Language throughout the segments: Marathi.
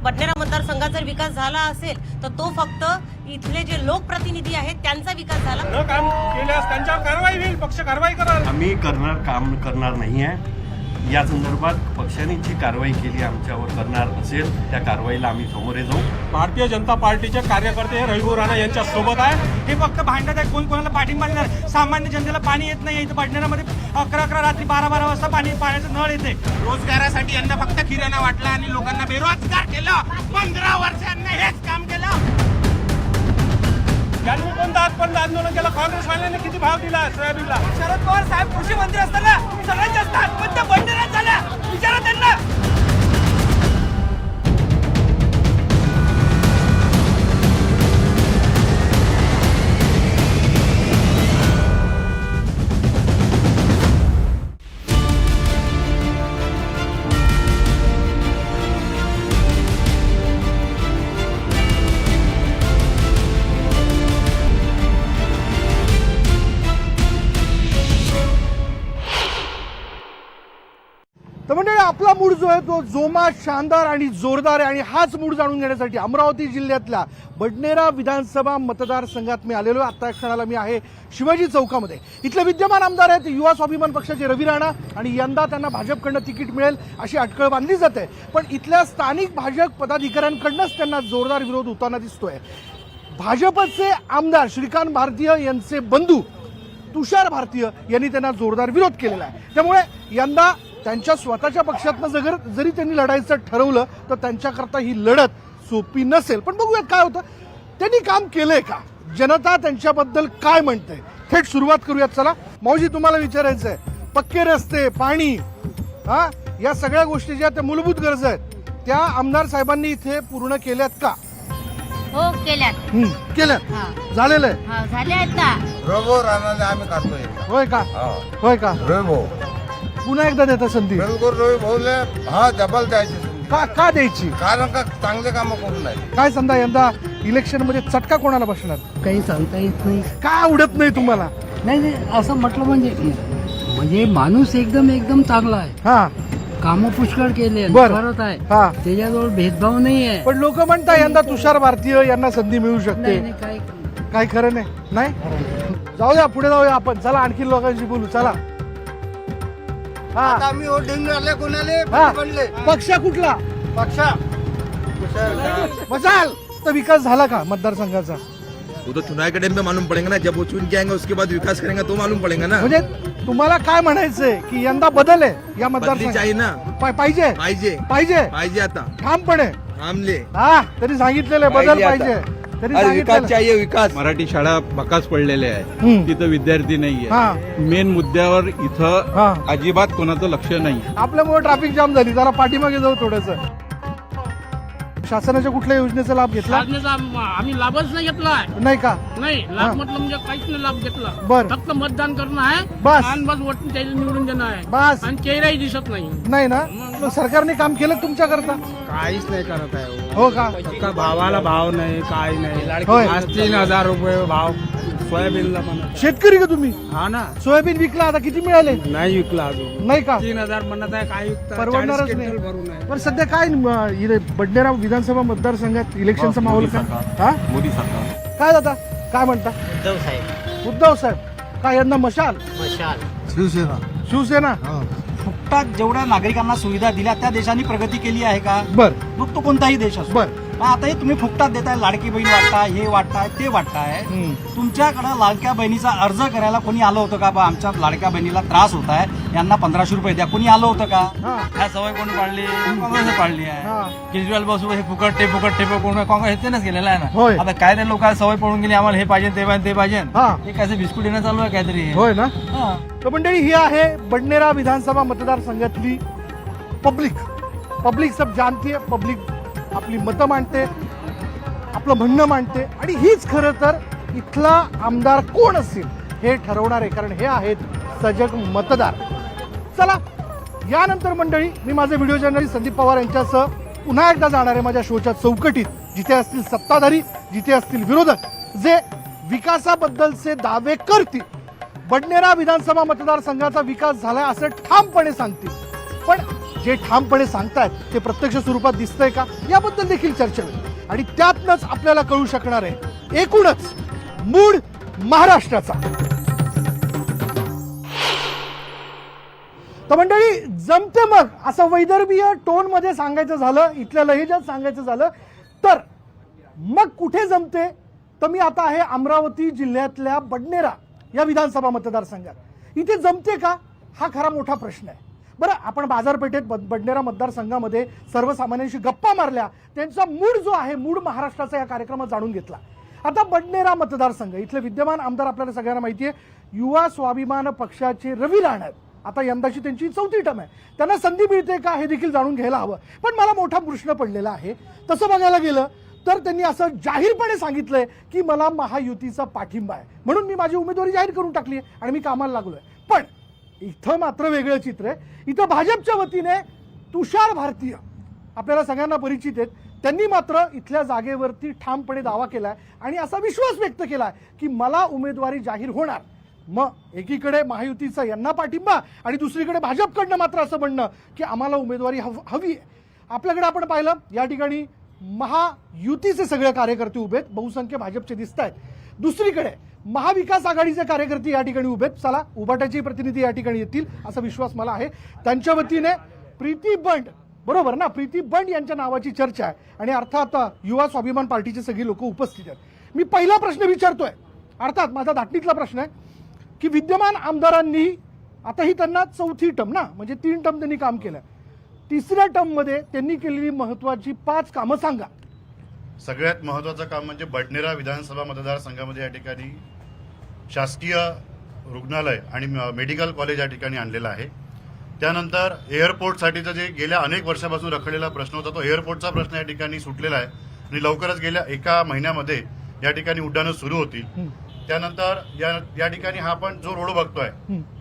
बडनेरा मतदारसंघाचा जर विकास झाला असेल तर तो फक्त इथले जे लोकप्रतिनिधी आहेत त्यांचा विकास झाला। न काम केल्यास त्यांच्यावर कारवाई होईल, पक्ष कारवाई कराल। आम्ही काम करणार नाही आहे। या संदर्भात पक्षाने जी कारवाई केली आमच्यावर करणार असेल त्या कारवाईला आम्ही सामोरे जाऊ। भारतीय जनता पार्टीचे कार्यकर्ते रघु राणा यांच्या सोबत आहे। हे फक्त भांडत आहे, कोण कोणाला पाठिंबा देणार। सामान्य जनतेला पाणी येत नाही। इथं बडनेरामध्ये 11 रात्री 12 वाजता पाण्याचं नळ येते। रोजगारासाठी यांना फक्त किराणा वाटला आणि लोकांना बेरोजगार केलं। 15 वर्षांनी हेच काम केलं। त्यांनी कोणतं आजपर्यंत आंदोलन केलं? काँग्रेसवाल्यांनी किती भाव दिला सोयाबीनला? शरद पवार साहेब कृषी मंत्री असताना सगळ्यात जास्त आत्महत्या बडनेरात झाल्या। विचारा त्यांना। तर मंडळी, आपला मूड जो आहे तो जोमात, शानदार आणि जोरदार आहे आणि हाच मूड जाणून घेण्यासाठी अमरावती जिल्ह्यातल्या बडनेरा विधानसभा मतदारसंघात मी आलेलो आहे। आता क्षणाला मी आहे शिवाजी चौकामध्ये। इथले विद्यमान आमदार आहेत युवा स्वाभिमान पक्षाचे रवी राणा आणि यंदा त्यांना भाजपकडनं तिकीट मिळेल अशी अटकळ बांधली जाते, पण इथल्या स्थानिक भाजप पदाधिकाऱ्यांकडनंच त्यांना जोरदार विरोध होताना दिसतोय। भाजपचे आमदार श्रीकांत भारतीय यांचे बंधू तुषार भारतीय यांनी त्यांना जोरदार विरोध केलेला आहे। त्यामुळे यंदा त्यांच्या स्वतःच्या पक्षातनं जरी त्यांनी लढायचं ठरवलं तर त्यांच्याकरता ही लढत सोपी नसेल। पण बघूयात काय होतं, त्यांनी काम केलंय का, जनता त्यांच्याबद्दल काय म्हणते। थेट सुरुवात करूयात। चला मावशी, तुम्हाला विचारायचं आहे, पक्के रस्ते, पाणी, या सगळ्या गोष्टी ज्या त्या मूलभूत गरजा आहेत त्या आमदार साहेबांनी इथे पूर्ण केल्यात का? हो केल्यात झालेलं आहे, झाले आहेत ना। रोबो राहणार आम्ही करतोय। होय का? होय का? रोबो पुन्हा एकदा देता संधी? बिलकुल रोबो बोलले, हा डबल द्यायची संधी। का द्यायची? कारण का चांगले काम करून नाही। काय समजा यंदा इलेक्शन मध्ये चटका कोणाला बसणार? काही सांगता येत नाही। का आवडत नाही तुम्हाला? नाही असं म्हटलं म्हणजे माणूस एकदम चांगला आहे। हा, कामं पुष्कळ केले, बरं. करत आहे, हा, त्याच्याजवळ भेदभाव नाही आहे। पण लोक म्हणतात यंदा तुषार भारतीय यांना संधी मिळू शकते। नाही, काय खरं नाही? जाऊ द्या, पुढे जाऊया आपण। चला आणखी लोकांशी बोलू। चला। हा, आम्ही होल्डिंग आले कोणाले हा. बनले पक्ष कुठला? पक्ष मशाल। तर विकास झाला का मतदारसंघाचा? वो तो चुनाव के टाइम पे मालूम पड़ेगा ना, जब वो चुन के आएंगे उसके बाद विकास करेंगे तो मालूम पड़ेगा ना। म्हणजे तुम्हाला काय म्हणायचंय की यंदा बदल आहे या बदली चाहिए ना। पाहिजे पाहिजे पाहिजे पाहिजे आता ठामपणे। थांबले। हा, तरी सांगितलेलं बदल पाहिजे आता. पाहिजे, तरी अरे विकास सांगितलेलं। चाहिए, विकास। मराठी शाळा बकास पडलेल्या आहेत, हम्म. तिथं विद्यार्थी नाहीये। हा. मेन मुद्द्यावर इथं हा. अजिबात कोणाचं लक्ष नाही। आपल्यामुळे ट्रॅफिक जाम झाली, जरा पाठीमागे जाऊ थोडस। शासनाच्या कुठल्या योजनेचा लाभ घेतला? आम्ही लाभच नाही घेतलाय। नाही का? नाही, लाभ म्हटलं म्हणजे काहीच नाही लाभ घेतला। बर. फक्त मतदान करणं आहे बस. आणि बस वोटून त्याला निवडून देणं आहे बस. आणि चेहराही दिसत नाही। नाही ना? मग सरकारने काम केलं तुमच्या करता? काहीच नाही करत आहे। हो का? भावाला भाव नाही, काय नाही। होय. आज 3000 रुपये भाव सोयाबीनला म्हणत। शेतकरी का तुम्ही? हा ना। सोयाबीन विकला, आता किती मिळाले? नाही विकला अजून। नाही का? 3000 म्हणत आहे, काय विकता? परवडणारच 40 नाही. क्विंटल भरून आहे। पण सध्या काय इथे बडनेरा विधानसभा मतदारसंघात इलेक्शनचा माहोल काय? हा, मोदी सरकार काय दादा काय म्हणता? उद्धव साहेब काय यंदा मशाल? शिवसेना? फुकटात जेवढ्या नागरिकांना सुविधा दिल्या त्या देशांनी प्रगती केली आहे का? बर मग तो कोणताही देश असतो। बर. आता हे तुम्ही फुकटात देताय, लाडकी बहीण वाटताय, हे वाटताय, ते वाटताय। तुमच्याकडे लाडक्या बहिणीचा अर्ज करायला कोणी आलं होतं का? बा आमच्या लाडक्या बहिणीला त्रास होत आहे, यांना 1500 रुपये द्या, कोणी आलं होतं का? ह्या सवय कोणी पाळली? काँग्रेसने पाळली आहे। केजरीवाल बसू हे फुकट ते कोण काँग्रेस त्यानेच केलेलं आहे होय. ना। आता काय नाही, लोकांना सवय पडून गेली, आम्हाला हे पाहिजे ते पाहिजे ते पाहिजे। हा. हे काय बिस्कुट येणं चालू आहे काहीतरी। होय ना? हा. तर मंडळी, ही आहे बडनेरा विधानसभा मतदारसंघातली पब्लिक सब जानती है। पब्लिक आपली मतं मांडते, आपलं म्हणणं मांडते आणि हीच खरं तर इथला आमदार कोण असेल हे ठरवणारे, कारण हे आहेत सजग मतदार। चला, यानंतर मंडळी मी माझे व्हिडिओ जर्नलिस्ट संदीप पवार यांच्यासह पुन्हा एकदा जाणार आहे माझ्या शोच्या चौकटीत, जिथे असतील सत्ताधारी, जिथे असतील विरोधक, जे विकासाबद्दलचे दावे करतील, बडनेरा विधानसभा मतदारसंघाचा विकास झालाय असं ठामपणे सांगतील, पण जे ठामपणे सांगतायत ते प्रत्यक्ष स्वरूपात दिसतंय का याबद्दल देखील चर्चा होईल आणि त्यातनंच आपल्याला कळू शकणार आहे एकूणच मूड महाराष्ट्राचा. तर मंडळी जमते मग असं वैदर्भीय टोन मध्ये सांगायचं झालं, इथल्या लहेजात सांगायचं झालं तर मग कुठे जमते, तर मी आता आहे अमरावती जिल्ह्यातल्या बडनेरा या विधानसभा मतदारसंघात. इथे जमते का हा खरा मोठा प्रश्न आहे. बरं, आपण बाजारपेठेत बडनेरा मतदारसंघामध्ये सर्वसामान्यांशी गप्पा मारल्या, त्यांचा मूड जो आहे मूड महाराष्ट्राचा या कार्यक्रमात जाणून घेतला. आता बडनेरा मतदारसंघ इथले विद्यमान आमदार आपल्याला सगळ्यांना माहिती आहे, युवा स्वाभिमान पक्षाचे रवी राणा आहेत. आता यंदाची त्यांची 4थी टर्म आहे, त्यांना संधी मिळते का हे देखील जाणून घ्यायला हवं. पण मला मोठा प्रश्न पडलेला आहे, तसं बघायला गेलं तर त्यांनी असं जाहीरपणे सांगितलंय की मला महायुतीचा पाठिंबा आहे, म्हणून मी माझी उमेदवारी जाहीर करून टाकली आहे आणि मी कामाला लागलोय. पण इथं मात्र वेगळं चित्र आहे. इथं भाजपच्या वतीने तुषार भारतीय आपल्याला सगळ्यांना परिचित आहेत, त्यांनी मात्र इथल्या जागेवरती ठामपणे दावा केलाय आणि असा विश्वास व्यक्त केलाय की मला उमेदवारी जाहीर होणार. मग एकीकडे महायुतीचा यांना पाठिंबा आणि दुसरीकडे भाजपकडनं मात्र असं म्हणणं की आम्हाला उमेदवारी हवी आहे. आपल्याकडे आपण पाहिलं या ठिकाणी महायुतीचे सगळे कार्यकर्ते उभेत, बहुसंख्य भाजपचे दिसत आहेत. दुसरीकडे महाविकास आघाडीचे कार्यकर्ते या ठिकाणी उभेत. चला, उभाटाचे प्रतिनिधी या ठिकाणी येतील असा विश्वास मला आहे. त्यांच्या वतीने प्रीती बंड, बरोबर ना, प्रीती बंड यांच्या नावाची चर्चा आहे आणि अर्थात युवा स्वाभिमान पार्टीचे सगळी लोक उपस्थित आहेत. मी पहिला प्रश्न विचारतोय, अर्थात माझा धाटणीतला प्रश्न आहे की विद्यमान आमदारांनी आता ही त्यांना 4थी टर्म ना, म्हणजे 3 टर्म त्यांनी काम केलं, 3ऱ्या टर्ममध्ये त्यांनी केलेली महत्वाची 5 कामं सांगा. सगळ्यात महत्त्वाचं काम म्हणजे बडनेरा विधानसभा मतदारसंघामध्ये या ठिकाणी शासकीय रुग्णालय आणि मेडिकल कॉलेज या ठिकाणी आणलेलं आहे. त्यानंतर एअरपोर्टसाठीचा जे गेल्या अनेक वर्षापासून रखडलेला प्रश्न होता, तो एअरपोर्टचा प्रश्न या ठिकाणी सुटलेला आहे आणि लवकरच गेल्या 1 महिन्यामध्ये या ठिकाणी उड्डाणं सुरू होतील. त्यानंतर या ठिकाणी हा आपण जो रोड बघतोय,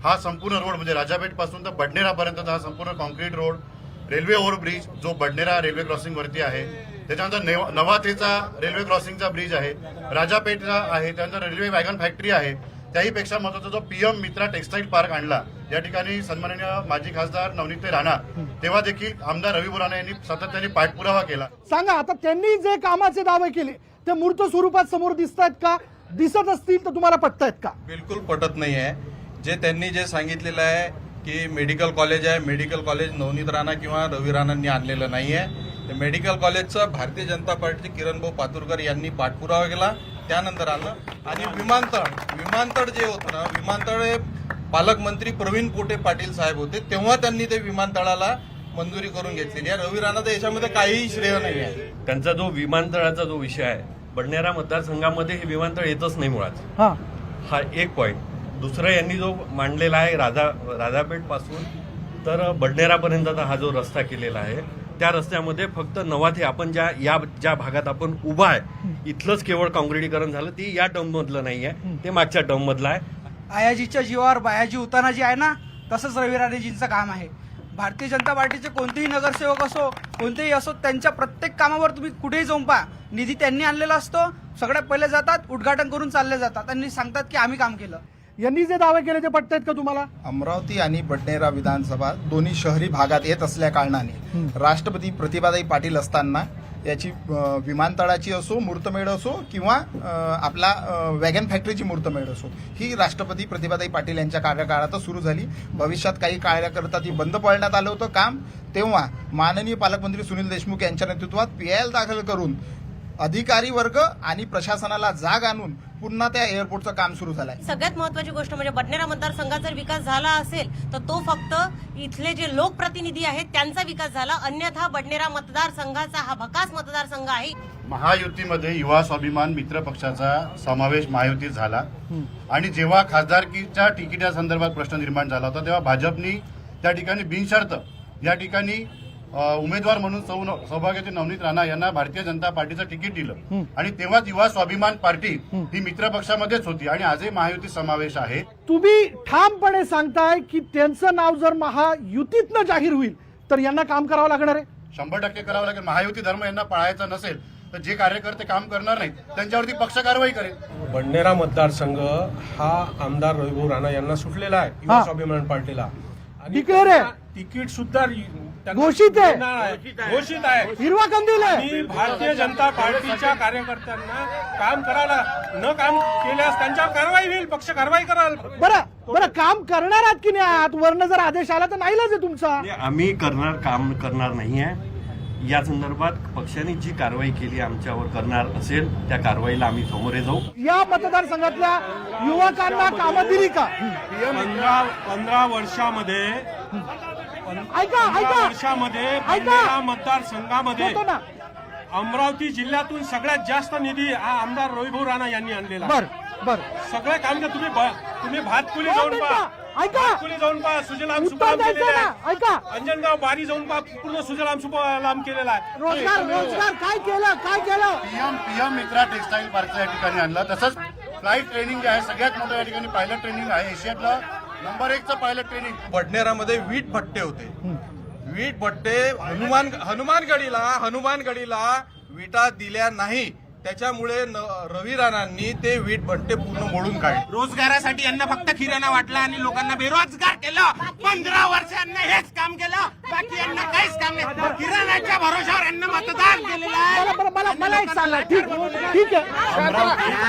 हा संपूर्ण रोड म्हणजे राजापेठ पासून तर बडनेरापर्यंतचा हा संपूर्ण कॉन्क्रीट रोड, रेल्वे ओव्हरब्रिज जो बडनेरा रेल्वे क्रॉसिंग वरती आहे, त्याच्यानंतर नवातेचा रेल्वे क्रॉसिंगचा ब्रिज आहे, राजापेठचा आहे, त्यानंतर रेल्वे वॅगन फॅक्टरी आहे, त्याही पेक्षा महत्वाचा जो PM मित्रा टेक्सटाईल पार्क आणला या ठिकाणी सन्माननीय माजी खासदार नवनीत राणा, तेव्हा देखील आमदार रवी राणा यांनी सातत्याने पाठपुरावा केला. सांगा, आता त्यांनी जे कामाचे दावे केले ते मूर्त स्वरूपात समोर दिसत आहेत का, दिसत असतील तर तुम्हाला पटतायत का? बिलकुल पटत नाही आहे. जे त्यांनी जे सांगितलेलं आहे की मेडिकल कॉलेज आहे, मेडिकल कॉलेज नवनीत राणा किंवा रवी राणांनी आणलेलं नाही आहे. मेडिकल कॉलेजचं भारतीय जनता पार्टीचे किरण भाऊ पातुरकर यांनी पाठपुरावा केला, त्यानंतर आलं. आणि विमानतळ जे होतं ना, विमानतळ हे पालकमंत्री प्रवीण पोटे पाटील साहेब होते, तेव्हा त्यांनी ते विमानतळाला मंजुरी करून घेतलेली आहे. रवी राणा तर याच्यामध्ये काहीही श्रेय नाही आहे. त्यांचा जो विमानतळाचा जो विषय आहे, बडनेरा मतदारसंघामध्ये हे विमानतळ येतच नाही मुळात, हा एक पॉईंट. दुसरं यांनी जो मांडलेला आहे राजापेठ पासून तर बडनेरापर्यंतचा हा जो रस्ता केलेला आहे, त्या रस्त्यामध्ये फक्त नवाथे आपण ज्या भागात आपण उभा आहे इथलंच केवळ काँक्रिटीकरण झालं. ती या टर्म मधलं नाही आहे, ते मागच्या टर्म मधलं आहे. आयाजीच्या जीवावर बायाजी उताना जी आहे ना, तसंच रवी राणेजींचं काम आहे. भारतीय जनता पार्टीचे कोणतेही नगरसेवक असो, कोणतेही असो, त्यांच्या प्रत्येक कामावर तुम्ही कुठेही जाऊन पहा, निधी त्यांनी आणलेला असतो. सगळ्यात पहिले जातात, उद्घाटन करून चालले जातात आणि सांगतात की आम्ही काम केलं. यांनी जे दावे केले ते पटतायत का तुम्हाला? अमरावती आणि बडनेरा विधानसभा दोन्ही शहरी भागात येत असल्या कारणाने राष्ट्रपती प्रतिभाताई पाटील असताना याची विमानतळाची असो मुहूर्तमेढ असो किंवा आपला वॅगन फॅक्टरीची मुहूर्तमेढ असो, ही राष्ट्रपती प्रतिभाताई पाटील यांच्या कार्यकाळातच सुरू झाली. भविष्यात काही कार्यकर्ता ती बंद पडण्यात आलं होतं काम, तेव्हा माननीय पालकमंत्री सुनील देशमुख यांच्या नेतृत्वात PIL दाखल करून अधिकारी वर्ग आणि प्रशासनाला जाग आणून पुन्हा त्या एअरपोर्टचं काम सुरू झालंय. सगळ्यात महत्वाची गोष्ट म्हणजे बडनेरा मतदारसंघात जर विकास झाला असेल तर तो फक्त इथले जे लोकप्रतिनिधी आहेत त्यांचा विकास झाला, अन्यथा बडनेरा मतदारसंघाचा हा भकास मतदारसंघ आहे. महायुतीमध्ये युवा स्वाभिमान मित्र पक्षाचा समावेश महायुतीत झाला आणि जेव्हा खासदारकीच्या तिकिटा संदर्भात प्रश्न निर्माण झाला होता, तेव्हा भाजपनी त्या ठिकाणी बिनशर्त या ठिकाणी उमेदवार म्हणून सौभाग्यवती नवनीत राणा यांना भारतीय जनता पार्टीचं तिकीट दिलं आणि तेव्हाच युवा स्वाभिमान पार्टी ही मित्र पक्षामध्येच होती आणि आजही महायुती समावेश आहे. तुम्ही ठामपणे सांगताय की त्यांचं नाव जर महायुतीतनं जाहीर होईल तर यांना काम करावं लागणार आहे? 100% करावं लागेल. महायुती धर्म यांना पाळायचा नसेल तर जे कार्यकर्ते काम करणार नाहीत त्यांच्यावरती पक्ष कारवाई करेल. बडनेरा मतदारसंघ हा आमदार रवी राणा यांना सुटलेला आहे युवा स्वाभिमान पार्टीला, आणि डिक्लेअर आहे. तिकीट सुद्धा घोषित आहे. घोषित आहे हिरवा कंदील आहे. आणि भारतीय जनता पार्टीच्या कार्यकर्त्यांना काम करायला न काम केल्यास त्यांच्यावर कारवाई होईल, पक्ष कारवाई कराल. बरं काम करणार आहात की नाही आहात? वरनं जर आदेश आला तर नाईलाज आहे तुमचा. आम्ही काम करणार नाही आहे. या संदर्भात पक्षाने जी कारवाई केली आमच्यावर करणार असेल त्या कारवाईला आम्ही सामोरे जाऊ. या मतदारसंघातल्या युवकांना कामं दिली का? 15 वर्षामध्ये ऐका बडनेरा मतदारसंघामध्ये होतो ना. अमरावती जिल्ह्यातून सगळ्यात जास्त निधी हा आमदार रविभाऊ राणा यांनी आणलेला. बर सगळे काम का तुम्ही भातकुली जाऊन पहा, ऐका. भातकुली जाऊन पहा, सुजलाम उत्तर सुफलाम द्यायचं केलेला ना. आहे. ऐका. अंजनगाव बारी जाऊन पहा, पूर्ण सुजलाम सुफलाम केलेला आहे. रोजगार काय केलं? पीएम मित्रा टेक्सटाईल पार्कच्या या ठिकाणी आणलं. तसंच फ्लाईट ट्रेनिंग जे आहे सगळ्यात मोठं या ठिकाणी पायलट ट्रेनिंग आहे. एशियातलं नंबर 1चं पायलट ट्रेनिंग. बडनेरामध्ये वीट भट्टे होते. वीट भट्टे हनुमानगडीला विटा दिल्या नाही, त्याच्यामुळे रवी राणांनी ते वीट भट्टे पूर्ण मोडून काढले. रोजगारासाठी यांना फक्त किराणा वाटला आणि लोकांना बेरोजगार केलं. 15 वर्ष यांना हेच काम केलं, बाकी यांना काहीच काम नाही. किराणाच्या भरोशावर यांना मतदान केलेलं आहे. मला एक सांगा. ठीक आहे.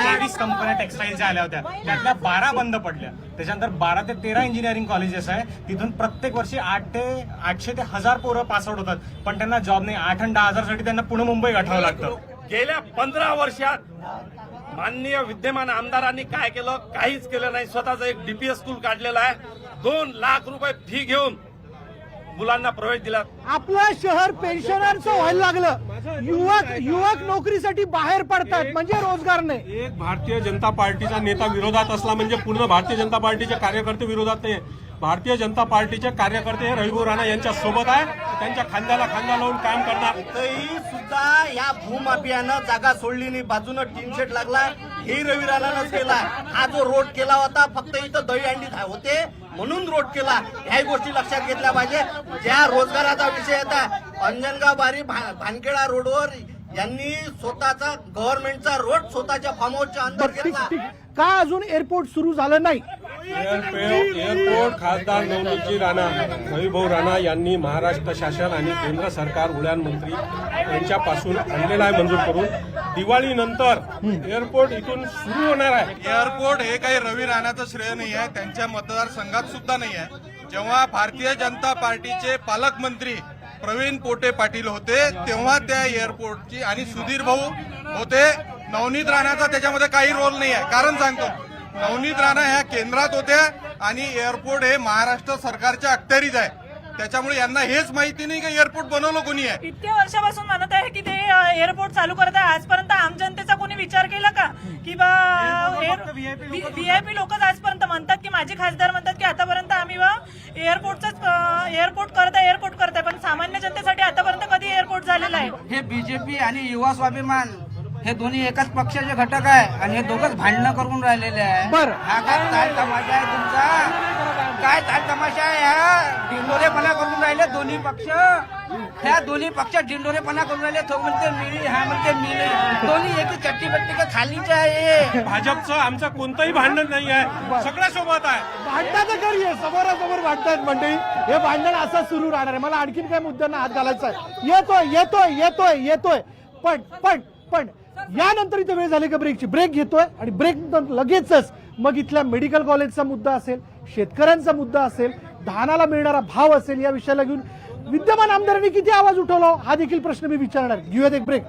23 कंपन्या टेक्सटाईलच्या आल्या होत्या, त्यातल्या 12 बंद पडल्या. त्याच्यानंतर 12 ते 13 इंजिनिअरिंग कॉलेजेस आहे. तिथून प्रत्येक वर्षी 800 ते 1000 पोरं पासआउट होतात, पण त्यांना जॉब नाही. 8 आणि 10 हजारसाठी त्यांना पुणे मुंबई गाठावं लागतं. गेल्या 15 वर्षात माननीय विद्यमान आमदारांनी काय केलं? काहीच केलं नाही. स्वतःचं एक डीपीएस स्कूल काढलेलं आहे. 2 लाख रुपये फी घेऊन मुलांना प्रवेश दिला. आपलं शहर पेन्शनरचं व्हायला लागलं. युवक नोकरीसाठी बाहेर पडतात म्हणजे रोजगार नाही. एक भारतीय जनता पार्टीचा नेता विरोधात असला म्हणजे पूर्ण भारतीय जनता पार्टीचे कार्यकर्ते विरोधात नाही. भारतीय जनता पार्टीचे कार्यकर्ते रविभाऊ राणा यांच्या सोबत आहे. त्यांच्या खांद्याला खांदा लावून काम करणार. तरी सुद्धा या भूमाफियानं जागा सोडली नाही. बाजूनं टीन शेड लागला, हे रवी राणानंच केला. हा जो रोड केला होता फक्त इथं दहीहंडी होते म्हणून रोड केला. ह्या गोष्टी लक्षात घेतल्या पाहिजे. ज्या रोजगाराचा विषय होता, अंजनगाव बारी भानखेडा रोडवर यांनी स्वतःचा गव्हर्नमेंटचा रोड स्वतःच्या फार्म हाऊसच्या अंदर घेतला. का अजून एअरपोर्ट सुरू झालं नाही? एअरपोर्ट खासदार नवनीतजी राणा, रविभाऊ राणा यांनी महाराष्ट्र शासन आणि केंद्र सरकार उड्डाण मंत्री यांच्यापासून आणलेला आहे मंजूर करून. दिवाळीनंतर एअरपोर्ट इथून सुरू होणार आहे. एअरपोर्ट हे काही रवी राणाचं श्रेय नाही आहे, त्यांच्या मतदारसंघात सुद्धा नाही आहे. जेव्हा भारतीय जनता पार्टीचे पालकमंत्री प्रवीण पोटे पाटील होते तेव्हा त्या एअरपोर्टची, आणि सुधीर भाऊ होते. नवनीत राणाचा त्याच्यामध्ये काही रोल नाही आहे. कारण सांगतो, नवनीत राणा ह्या केंद्रात होत्या आणि एअरपोर्ट हे महाराष्ट्र सरकारच्या अखत्यारीत आहे. त्याच्यामुळे यांना हेच माहिती नाही की एअरपोर्ट बनवलं कोणी आहे. इतक्या वर्षापासून म्हणत आहे की ते एअरपोर्ट चालू करत आहे. आजपर्यंत आम जनतेचा कोणी विचार केला का की व्हीआयपी लोकच आजपर्यंत म्हणतात की माझे खासदार म्हणतात की आतापर्यंत आम्ही एअरपोर्ट करत आहे, पण सामान्य जनतेसाठी आतापर्यंत कधी एअरपोर्ट झालेला आहे? हे बीजेपी आणि युवा स्वाभिमान हे दोन्ही एकाच पक्षाचे घटक आहे आणि हे दोघंच भांडणं करून राहिलेले आहे. बरं. हा काय ताल तमाशा आहे तुमचा? काय ताल तमाशा आहे? हा ढिंडोरेपणा करून राहिले दोन्ही पक्ष. ह्या दोन्ही पक्ष ढिंडोरेपणा करून राहिले. तो म्हणते मिली, हा म्हणते मिली. दोन्ही एकी चट्टी बट्टी का खालीच आहे. भाजपचं आमचं कोणतंही भांडण नाही आहे, सगळ्या सोबत आहे. भांडणाचं घरी आहे, समोरासमोर भांडतात मंडळी. हे भांडण असं सुरू राहणार आहे. मला आणखीन काय मुद्द्यांना हात घालायचा आहे. येतोय पण यानंतर इथे वेळ झाली का ब्रेकची? ब्रेक घेतोय आणि ब्रेक लगेचच मग इथल्या मेडिकल कॉलेजचा मुद्दा असेल, शेतकऱ्यांचा मुद्दा असेल, धानाला मिळणारा भाव असेल, या विषयाला घेऊन विद्यमान आमदारांनी किती आवाज उठवला हा देखील प्रश्न मी विचारणार. घेऊयात एक ब्रेक.